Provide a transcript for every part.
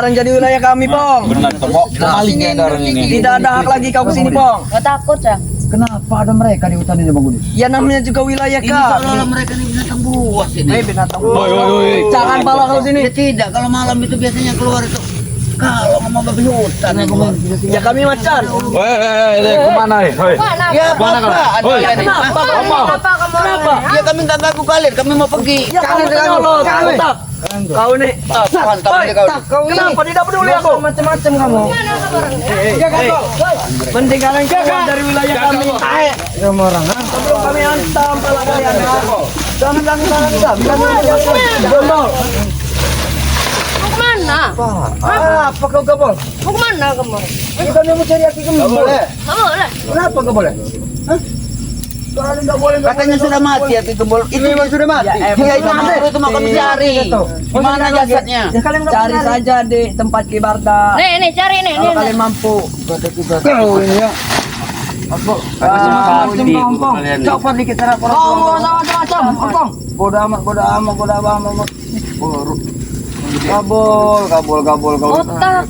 Sekarang jadi wilayah kami, Pong. Benar, Pong. Malingnya ada orang ini. Tidak ada hak lagi kau kesini, Pong. Gak takut ya? Kenapa ada mereka di hutan ini, Bang Udin? Ya namanya juga wilayah Ini kalau kami. mereka ini binatang buas ini. Binatang. Woi. Jangan pala kau sini. Ya tidak, kalau malam itu biasanya keluar itu. Kalau mau babi hutan itu. Ya kami macan. Kemana nih? Mana? Ya apa? Kenapa? Kenapa kamu? Kenapa? Ya kami tak tahu kalian, kami mau pergi. Ya kamu nyolot. Kau nih. Kenapa tidak peduli aku? Macam-macam kamu. Mending kalian keluar dari wilayah kami. Ya orang. Sebelum kami hantam pala kalian. Jangan kami. Jomol. Mau kemana? Apa kau gak boleh? Mau kemana kamu? Bukan yang mau cari aki kamu. Boleh. Gak boleh. Kenapa gak boleh? Soalnya gak boleh. Katanya sudah mati ya Tumbol. Itu Memang sudah mati. Ya itu mau kami cari. Gimana jasadnya? Ya kalian Cari saja di tempat kibarda. Nih, cari nih. Kalau kalian mampu. Kau ini ya. Coba dikit cara orang. Macam-macam. Bodoh amat. Kabul. Kotak.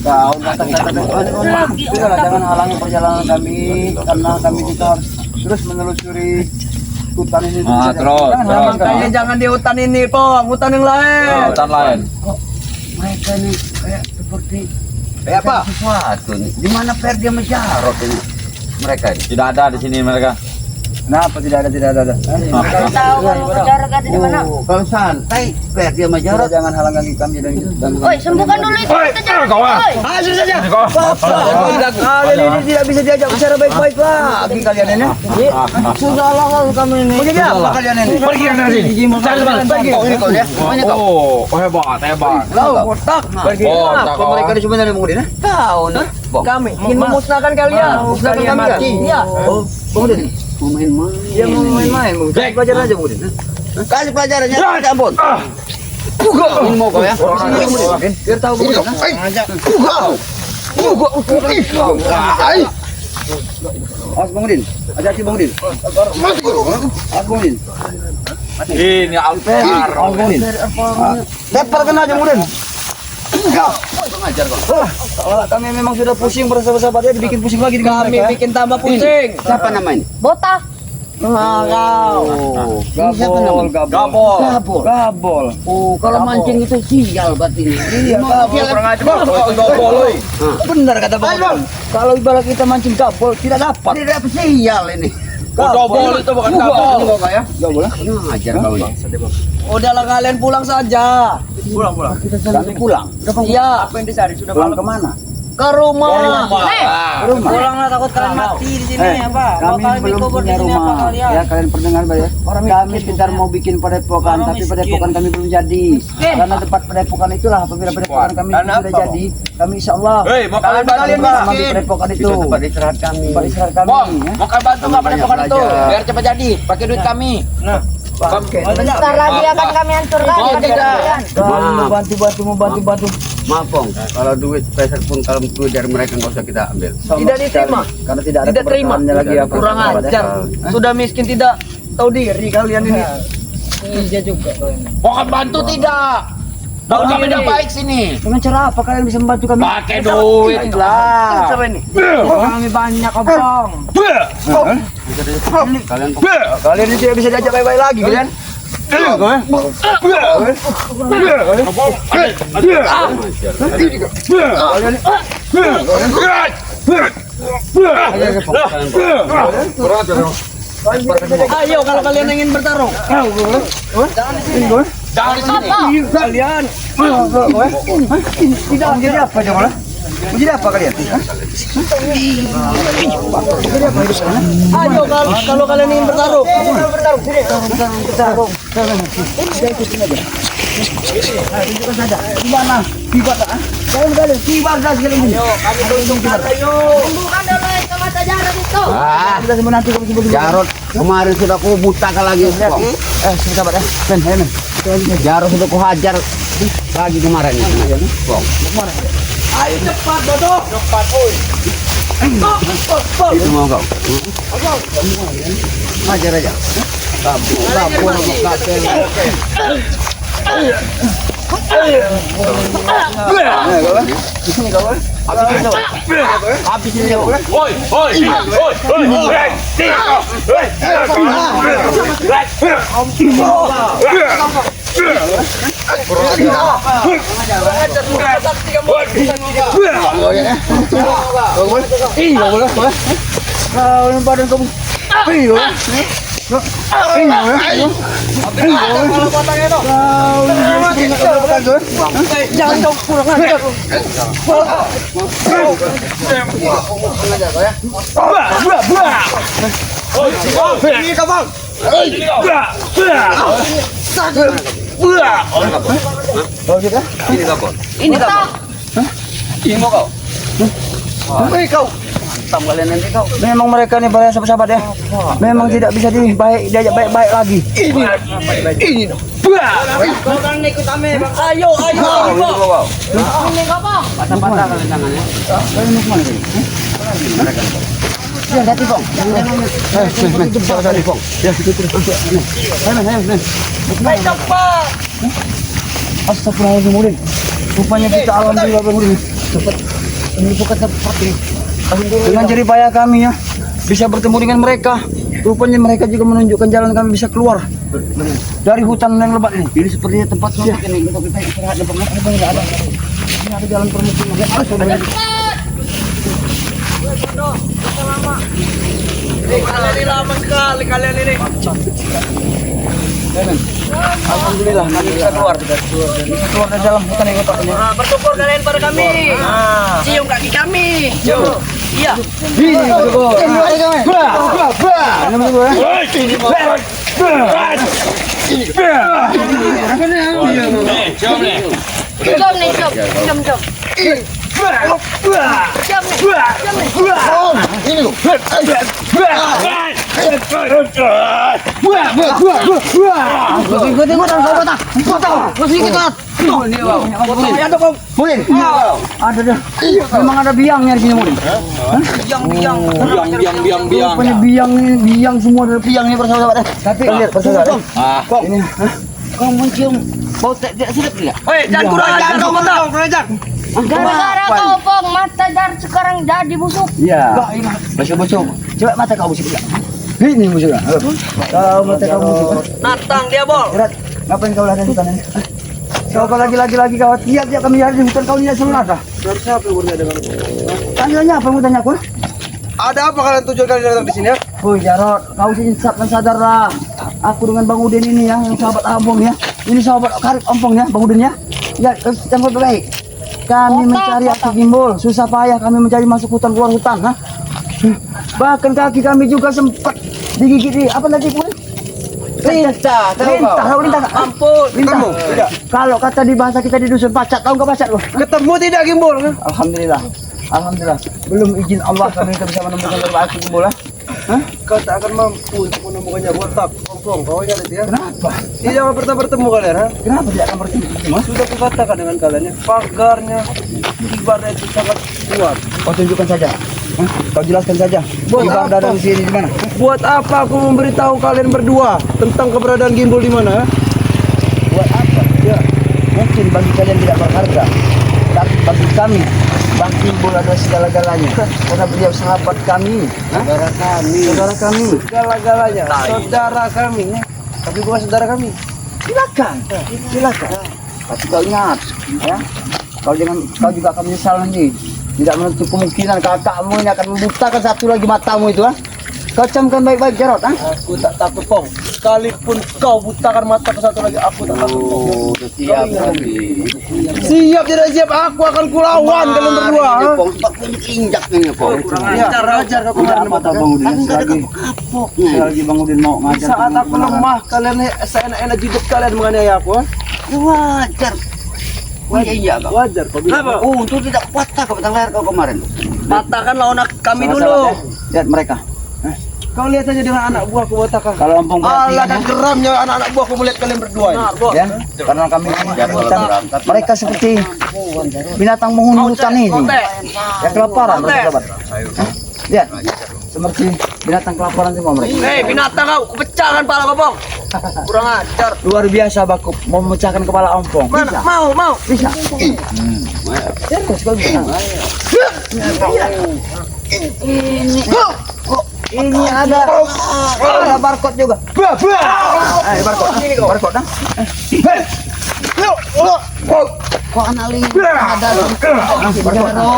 Kau sudahlah, jangan halangi perjalanan kami karena kami kita harus terus menelusuri hutan ini. Terus. Makanya jangan di hutan ini, Pong. Hutan yang lain. Hutan lain. Mereka ini kayak seperti Apa? sesuatu nih. Di mana Per dia menjarot ini? Mereka ini. Tidak ada di sini mereka. Kenapa tidak ada? Tahu kamu berjarak ada di mana? Kalau santai, Per dia menjarot. Jangan halangi kami dan Woi, sembuhkan dulu itu. Kita jangan. Woi. Hasil saja. Kalian ini tidak bisa diajak bicara baik-baik lagi kalian ini. Sudahlah kalau kami ini. Begini apa kalian ini? Pergi dari sini. Cari pergi. Ini kau ya. Oh, hebat. Kau kotak. Pergi. Kotak, Mereka ini sebenarnya mungkin ya? Tahu nih. Kami ingin memusnahkan kalian. Musnahkan Kalian kami ya? mati. Iya. Kemudian Mau main-main. dia mau main-main. Cari pelajaran aja kemudian. Kasih pelajarannya, ya ampun. Ini mau kau ya? Biar tahu kemudian. Awas Bang Udin. Hati-hati Bang Udin. Awas Bang Udin. Ini Alper. Awas Bang Udin. Leper kena aja Bang Udin. Pengajar kau. Kalau kami memang sudah pusing bersahabat-sahabatnya dibikin pusing lagi dengan Kami mereka. bikin tambah pusing. Siapa nama ini? Botak. Gabol. Oh, kalau mancing itu sial berarti ini. Iya, gabol. Benar kata Bang. Kalau ibarat kita mancing gabol tidak dapat. Tidak apa sial ini. Gabol itu bukan gabol. Kau ya? Gabol. Ngajar kau ini. Udahlah kalian pulang saja. Kami pulang. Iya. Apa yang dicari sudah pulang kemana? Ke rumah. Rumah. Pulanglah takut kalian mati di sini apa? Mau Kami kalian belum dikubur di punya sini apa rumah. kalian? Ya kalian pendengar ya. Kami sebentar mau bikin padepokan, tapi padepokan kami belum jadi. Karena tempat padepokan itulah apabila padepokan kami sudah jadi, kami insya Allah Hei, mau kalian bantu kalian nggak? di padepokan itu. Tempat istirahat kami. Tempat istirahat kami. Bang, ya. mau kalian bantu nggak padepokan itu? Biar cepat jadi. Pakai duit kami. Bentar lagi akan kami hancurkan. Oh, tidak. Mau bantu. Maaf Pong, kalau duit peser pun kalau duit dari mereka nggak usah kita ambil. Sama Tidak sekali. diterima. Karena tidak ada Tidak terima. keberkahannya lagi ya. Kurang sahabat, ya. ajar. Sudah miskin tidak tahu diri kalian ini. Iya juga. Mau kalian bantu tidak? Mau kami udah baik sini. Dengan cara apa kalian bisa membantu kami? Pakai duit lah. Cara ini. Kami banyak obong. Kalian Kalian ini tidak bisa diajak baik-baik lagi kalian. Ayo kalau kalian ingin bertarung. Jangan di sini. Kalian tidak menjadi apa coba? Menjadi apa kalian? Ayo kalau kalian ingin bertarung. Tunjukkan saja. Di mana? Di mana? Kalian kalian di mana sekali ini? Kami tunggu ayo. Sembuhkan dulu itu mata jarak itu. Kita semua nanti kami sebut. Jarot kemarin sudah aku butakan lagi Pong. Sahabat ya. Men. Jarot sudah aku hajar lagi kemarin ya. Pong. Ayo cepat Dodo. Cepat oi. Itu mau kau. Hajar aja. Kabur. Memang mereka nih para sahabat-sahabat ya. Memang tidak bisa diajak baik-baik lagi. Ayo. Patah-patah kalau tangannya. Ya, hati Bang. Hati Bang. Ya, Astagfirullahaladzim. Rupanya kita alhamdulillah Bang Udin. Cepat menyembuhkan seperti ini. Dengan jerih payah kami ya bisa bertemu dengan mereka. Rupanya mereka juga menunjukkan jalan kami bisa keluar dari hutan yang lebat ini. Ini sepertinya tempat ya. Ini untuk kita istirahat dan pengajian enggak ada. Ini ada jalan permukiman. Sudah. Kalian ini lama sekali kalian ini. Alhamdulillah kami bisa keluar dari dalam hutan yang lebat ini. Bersyukur kalian pada kami. Cium kaki kami. Iya. Ada dah. Memang ada biangnya di sini, Mudin. Biang. Rupanya biang semua dari biangnya persahabat. Tapi lihat persahabat. Ini Kau mencium bau tidak sedap tidak? Hei, jangan kurang ajar kau mata. Gara-gara kau Pong, mata Dar sekarang jadi busuk. iya. Busuk. Coba mata kau busuk enggak? Ini busuk. Kalau mata kau busuk. Natang dia, Bol. Berat. Ngapain kau lari di hutan ini? Kau lagi kau lihat kami lari di hutan kau lihat semua dah. Siapa yang berniat dengan Tanya apa mau tanya aku? Ada apa kalian tujuan kalian datang di sini ya? Oh Jarot, kau sih sadarlah. Aku dengan Bang Udin ini ya, yang sahabat Ambong ya. Ini sahabat karib Ambong ya, Bang Udin ya. Ya, yang baik. Kami mencari Aki Gimbol, susah payah kami mencari masuk hutan keluar hutan, ha? Bahkan kaki kami juga sempat digigit apa lagi pun? Lintah, lintah. Ampun, ketemu. Tidak. Kalau kata di bahasa kita di dusun pacat, tahu nggak pacat lo? Ketemu tidak Gimbol? Alhamdulillah. Belum izin Allah kami bisa menemukan Aki Gimbol. Hah? Kau tak akan mampu untuk menemukannya. Botak, kongkong, kau aja dia. Kenapa? Ini jangan pernah bertemu kalian, ha? Kenapa tidak akan bertemu? Mas? Sudah kukatakan dengan kalian ya, pagarnya, ibadah itu sangat kuat. Kau tunjukkan saja. Hah? Kau jelaskan saja. Ibadah dari sini di mana? Buat apa aku memberitahu kalian berdua tentang keberadaan Gimbol di mana? Buat apa? Ya, mungkin bagi kalian tidak berharga, tapi bagi kami, Bang Gimbol adalah segala-galanya. Karena beliau sahabat kami, saudara kami, Segala-galanya, saudara kami. Tapi bukan saudara kami. Silakan. Tapi kau ingat, ya, kau juga akan menyesal nanti. Tidak menutup kemungkinan kakakmu ini akan membutakan satu lagi matamu itu, ha? Kau camkan baik-baik Jarot, ha? Aku tak takut, Pong. Sekalipun kau butakan mata ke satu lagi, aku tak takut, Pong. Siap. Siap tidak siap, aku akan kulawan kalian berdua. Ha? Pong, injak nih Pong. Ya, ajar kau kemarin Apa Bang Udin? Lagi Bang Udin mau ngajar. Saat aku lemah, kalian seenak-enak hidup kalian menganiaya aku. Ha? Wajar. Iya kau. Wajar kau bilang. Oh, untuk tidak patah ke batang leher kau kemarin. Patahkan lawan kami Sama-sama, dulu. ya. Lihat mereka. Kau lihat saja dengan anak buahku botakan. Kalau Ampong Allah perhatian, dan geramnya anak-anak buahku melihat kalian berdua ini. ya, karena kami mereka seperti binatang penghuni hutan ini. Ya kelaparan, sahabat. Lihat, seperti binatang kelaparan semua mereka. Hei binatang kau, kupecahkan pala kau, Pong. Kurang ajar. Luar biasa Bakub, mau memecahkan kepala ompong. Mana? Bisa. Mau. Bisa. Serius kau bisa. Ini ada barcode juga. Barcode dah. Kok anak lingkar ada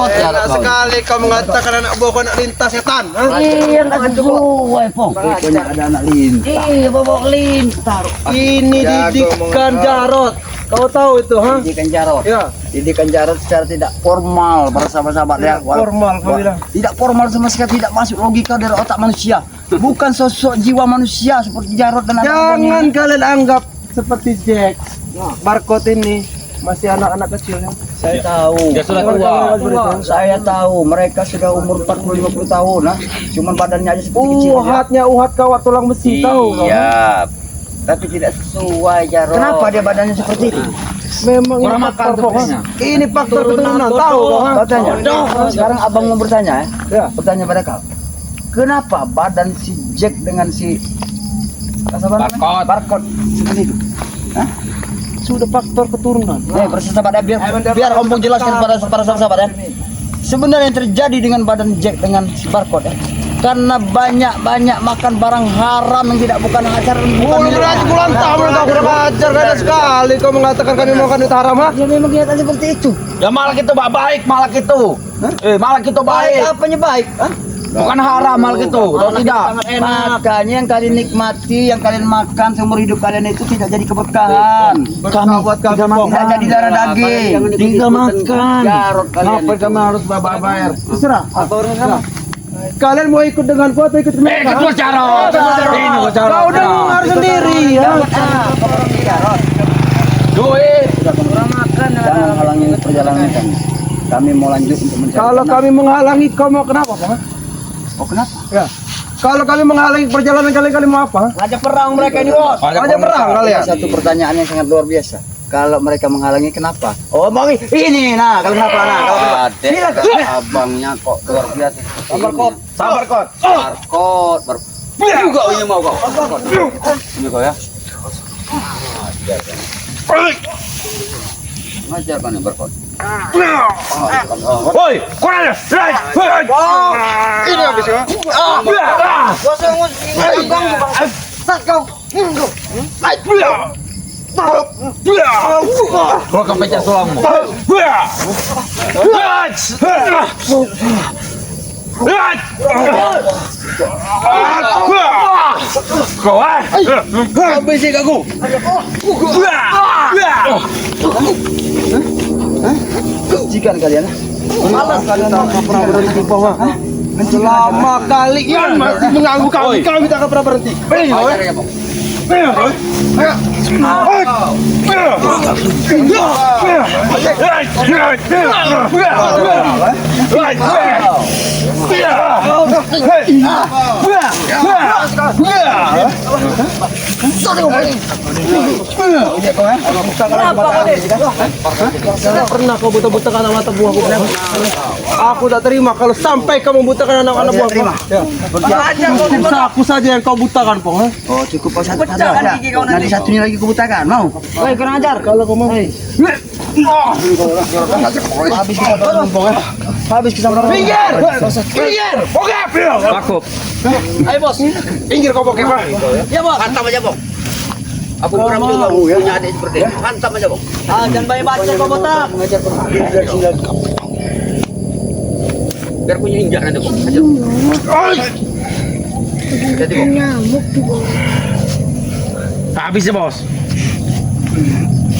Enak sekali kau mengatakan anak buah kau nak lintas setan. Iya, nggak sesuai, Pong. Pokoknya ada anak lintar. Iya, bawa lintar. Ini didikan Jarot. Kau tahu itu, ha? Didikan Jarot. Ya. Didikan Jarot secara tidak formal bersama-sama dia. Formal kau bilang. Tidak formal sama sekali, tidak masuk logika dari otak manusia. Bukan sosok jiwa manusia seperti Jarot dan anak-anak Jangan kalian anggap seperti Jack. Barcode ini masih anak-anak kecil ya. Saya tahu. Dia sudah tua. Saya tahu mereka sudah umur 40-50 tahun nah. Cuman badannya aja seperti kecil. Uhatnya uhat kawat tulang besi tahu kau. Iya. Tapi tidak sesuai Jarot. Kenapa dia badannya seperti itu? Memang ini Kurang faktor makan pokok. tuh. Ini faktor keturunan tahu kau. ha? Kau tanya. Sekarang abang mau bertanya ya. Ya. Bertanya pada kau. Kenapa badan si Jack dengan si Barcode seperti itu? Hah? Sudah faktor keturunan. Bersahabat biar ompong jelaskan pada para sahabat ya. Sebenarnya yang terjadi dengan badan Jack dengan si Barcode ya. Karena banyak makan barang haram yang tidak bukan ajar bukan milik. Bulan tahun kau kurang ajar kalian sekali kau mengatakan kami makan duit haram ha? Ya memang kelihatan seperti itu. Ya malah gitu baik, malah gitu. Malah gitu Baik baik. apanya baik? Hah? Bukan haram malah gitu. Tahu tidak? Makanya yang kalian nikmati, yang kalian makan seumur hidup kalian itu tidak jadi keberkahan. Buat kami Tidak jadi darah daging. Tidak makan. Jarot kalian. Apa kami harus bayar? Terserah. Apa urusan kamu? Kalian mau ikut denganku atau ikut mereka? Ikut gua Jarot. Ini gua Jarot. Kau dengar sendiri ya. Duit. Jangan halangi perjalanan kami. Kami mau lanjut untuk mencari. Kalau tanah. kami menghalangi kau mau kenapa, Pak? Oh kenapa? Ya. Kalau kami menghalangi perjalanan kalian mau apa? Ngajak perang mereka ini bos. Ada perang kalian. Satu pertanyaan yang sangat luar biasa. Kalau mereka menghalangi kenapa? Oh mau ini nah kalau kenapa nah kalau kenapa? Abangnya kok luar biasa. Sabar kot. Barcode. Juga ini mau kau. Ini kau ya. Ngajar kan Barcode. Woi, kurang ada. Ini habis ya. Gua kepecah tulangmu. Kau Habis sih aku. Jikan kalian. Malas kalian tak pernah berhenti bawah. Selama kalian masih mengganggu kami, kami tak akan pernah berhenti. Pernah kau buta-butakan anak mata buahku? Aku tak terima kalau sampai kau membutakan anak-anak buahku. Aku saja yang kau butakan, Pong. Oh cukup satu ada. Nanti satunya lagi kubutakan mau. Woi, kurang ajar. Kalau kau mau. Habis kita bareng Pong ya. Habis kita bareng. Pinggir! Bokep! Bakub. Ayo bos, pinggir kau bokep. Ya, Bos. Hantam aja, Bang. Aku pernah juga punya adik seperti ini. Hantam aja, Bang. Jangan banyak baca kau botak. Mengajar silat. Biar punya injak nanti, Bang. Aja. Jadi, Bang. Habis ya, Bos.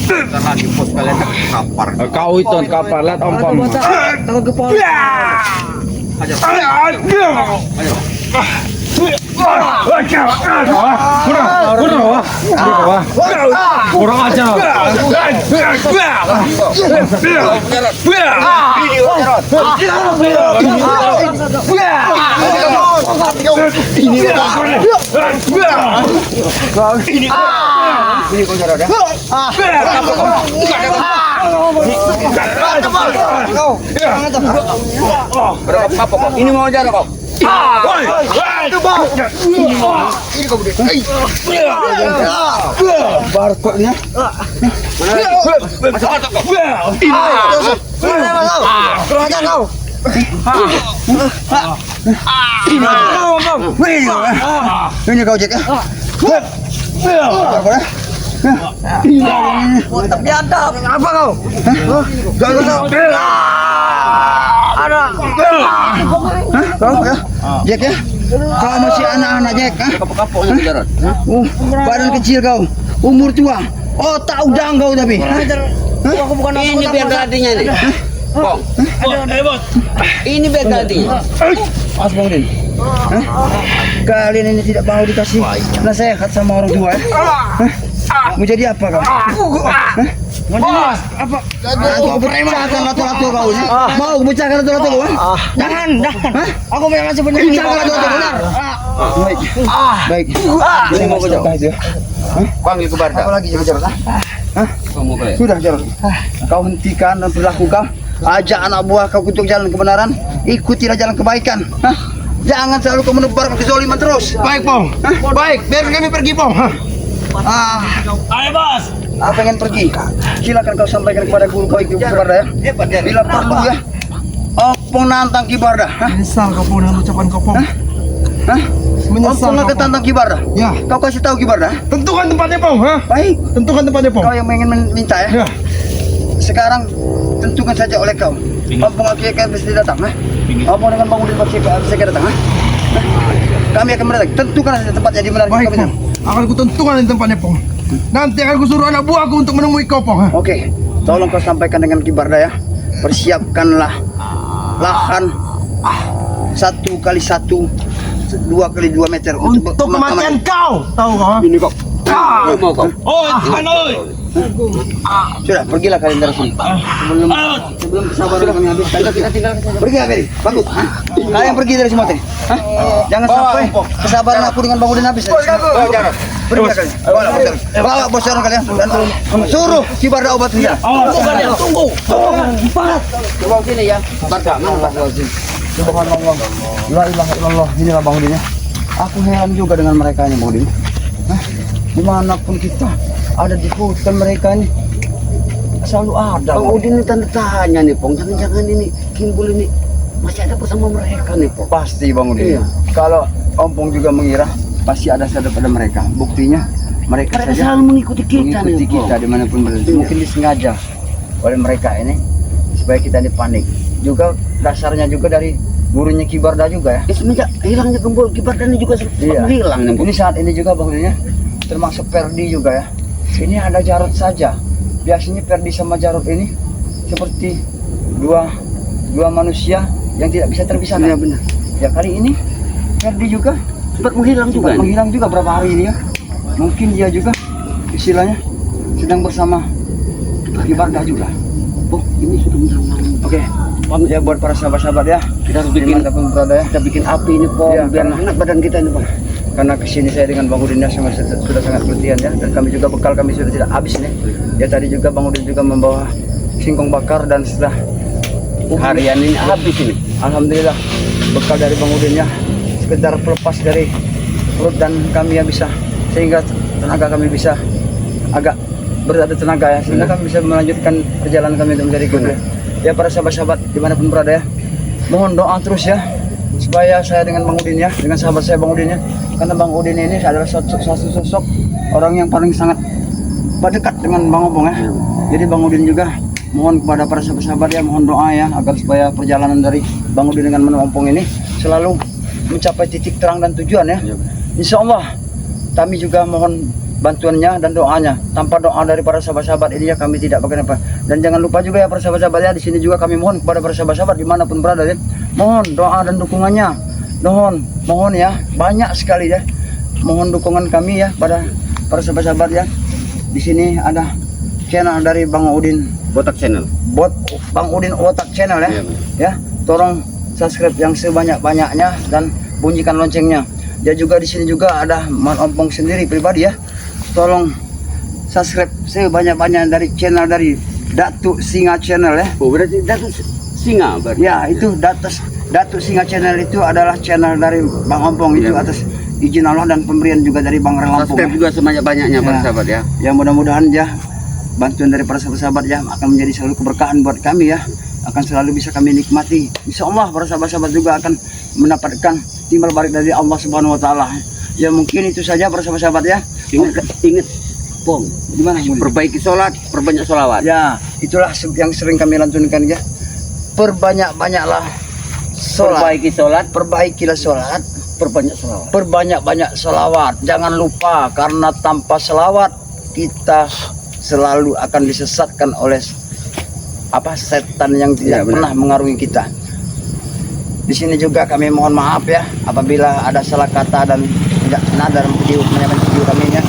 Bentar lagi bos kalian kapar. Kau itu kapal lihat ompong. Takut kepala. Aja. Kurang aja. Berapa kapok kok? Ini mau ajar kok. Itu bang. Ini kau bude. Barcode-nya. Kurang ajar kau. Ini kau Jack ya. Mantap biadab. Apa kau? Kau ya, Jack ya. Kau masih anak-anak Jack, Kapok-kapoknya Jarot. badan kecil kau, umur tua, otak udang kau tapi. Aku bukan ini biar gantinya nih. Bang. Ini biar gantinya. Mas Bang Udin. Kalian ini tidak mau dikasih nasihat sama orang tua ya? Mau jadi apa kau? Mau jadi apa? Aku pecahkan lato-lato kau ini. Mau pecahkan lato-lato kau? Jangan. Aku memang masih punya pecahkan lato-lato benar. Baik. Baik. Ini mau kau ya? Panggil ke Barda. Apa lagi Jarot? Kamu boleh. Sudah Jarot. Kau hentikan dan perilaku kau. Ajak anak buah kau untuk jalan kebenaran. Ikutilah jalan kebaikan. Jangan selalu kau menebar kezaliman terus. Baik pong. Baik. Biar kami pergi pong. Ayo bos. Pengen pergi. Silakan kau sampaikan kepada guru kau itu Kibarda ya. Bila perlu ya. Opong nantang Kibarda. Menyesal kau pong dengan ucapan kau pong. Menyesal Opong kau, nak tantang Kibarda. Ya. Kau kasih tahu Kibarda. Tentukan tempatnya pong. Baik. Tentukan tempatnya pong. Kau yang ingin minta ya. Ya. Sekarang tentukan saja oleh kau. Opong akan mesti datang. Opong dengan Bang Udin pasti akan datang. Kami akan mendatang. Tentukan saja tempatnya di mana Baik kami. pong. Akan ku tentukan di tempatnya pong. Nanti akan ku suruh anak buahku untuk menemui kau pong. Oke, tolong kau sampaikan dengan Kibarda ya. Persiapkanlah lahan 1x1, 2x2 meter Untuk kematian kau. Tahu kau? Ini kok. Mau kau. Oi, jangan oi. Sudah, pergilah kalian dari sini. Sebelum kesabaran kami habis, kita tinggal. Pergi Beri, bagus. Kalian pergi dari semua teh. Jangan sampai kesabaran aku dengan Bang Udin habis. Pergi kalian. Bawa bos orang kalian dan suruh Kibarda obat dia. Bukan ya, tunggu. Bawa sini ya. Barda, mana bawa sini? Subhanallah. La ilaha illallah. Inilah Bang Udin ya. Aku heran juga dengan mereka ini Bang Udin. Dimanapun kita ada di hutan mereka ini selalu ada. Bang Udin ini tanda tanya nih, Pong. Jangan-jangan ini Kimbul ini masih ada bersama mereka nih, Pong. Pasti Bang Udin. Iya. Kalau Ompong juga mengira pasti ada pada mereka. Buktinya mereka Mereka saja selalu mengikuti kita nih, mengikuti kita Pong. dimanapun berada. Iya. Mungkin disengaja oleh mereka ini supaya kita ini panik. Juga dasarnya juga dari gurunya Kibarda juga ya. Ya semenjak hilangnya Kimbul, Kibarda ini juga sempat hilang nih, Pong. Ini saat ini juga Bang Udin ya, termasuk Perdi juga ya. Ini ada Jarot saja. Biasanya Perdi sama Jarot ini seperti dua manusia yang tidak bisa terpisahkan. Iya, benar. Ya kali ini Perdi juga Sempat menghilang juga. sempat menghilang juga berapa hari ini ya. Mungkin dia juga istilahnya sedang bersama Kibarda juga. Oh, ini sudah menang. Oke, ya buat para sahabat-sahabat ya. Kita harus bikin Dimanapun berada ya. kita bikin api ini, Pong, Iya, biar karena- hangat badan kita ini, Pong. Karena kesini saya dengan Bang Udin ya sudah sangat keletihan ya, dan kami juga bekal kami sudah tidak habis nih. Ya tadi juga Bang Udin juga membawa singkong bakar dan setelah Harian ini habis ini. alhamdulillah bekal dari Bang Udin ya sekedar pelepas dari perut dan kami ya bisa sehingga tenaga kami bisa agak berada tenaga ya sehingga kami bisa melanjutkan perjalanan kami untuk mencari guru ya para sahabat-sahabat dimanapun berada ya, mohon doa terus ya supaya saya dengan Bang Udin ya, dengan sahabat saya Bang Udin ya, karena Bang Udin ini adalah satu sosok orang yang paling sangat dekat dengan Bang Opong ya. Jadi Bang Udin juga mohon kepada para sahabat-sahabat ya, mohon doa ya agar supaya perjalanan dari Bang Udin dengan Bang Opong ini selalu mencapai titik terang dan tujuan ya. Insya Allah kami juga mohon bantuannya dan doanya. Tanpa doa dari para sahabat-sahabat ini ya kami tidak bakal apa. Dan jangan lupa juga ya para sahabat-sahabat ya, di sini juga kami mohon kepada para sahabat-sahabat dimanapun berada ya, mohon doa dan dukungannya. Mohon ya, banyak sekali ya. Mohon dukungan kami ya pada para sahabat-sahabat ya. Di sini ada channel dari Bang Udin Botak channel. Bang Udin Otak channel ya. Iya, Ya, tolong subscribe yang sebanyak-banyaknya dan bunyikan loncengnya. Dia juga di sini juga ada Man Ompong sendiri pribadi ya. Tolong subscribe sebanyak-banyaknya dari channel dari Datuk Singa channel ya. Oh, berarti Datuk Singa berarti. Ya, itu Datuk Singa Channel itu adalah channel dari Bang Ompong itu atas izin Allah dan pemberian juga dari Bang Relampung. Subscribe juga sebanyak-banyaknya para sahabat ya. Ya mudah-mudahan ya bantuan dari para sahabat-sahabat ya akan menjadi selalu keberkahan buat kami ya, akan selalu bisa kami nikmati. Insya Allah para sahabat-sahabat juga akan mendapatkan timbal balik dari Allah Subhanahu Wa Taala. Ya mungkin itu saja para sahabat-sahabat ya. Ingat Pong, Gimana? perbaiki sholat, perbanyak sholawat. Ya itulah yang sering kami lantunkan ya. Perbanyak-banyaklah sholat. Perbaiki sholat, Perbaikilah sholat. perbanyak sholawat. Perbanyak-banyak selawat. Jangan lupa karena tanpa selawat kita selalu akan disesatkan oleh setan yang tidak pernah mengarungi kita. Di sini juga kami mohon maaf ya apabila ada salah kata dan tidak benar dalam video kami ya.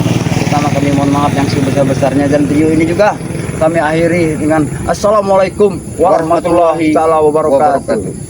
Pertama kami mohon maaf yang sebesar-besarnya, dan video ini juga kami akhiri dengan Assalamualaikum warahmatullahi wabarakatuh.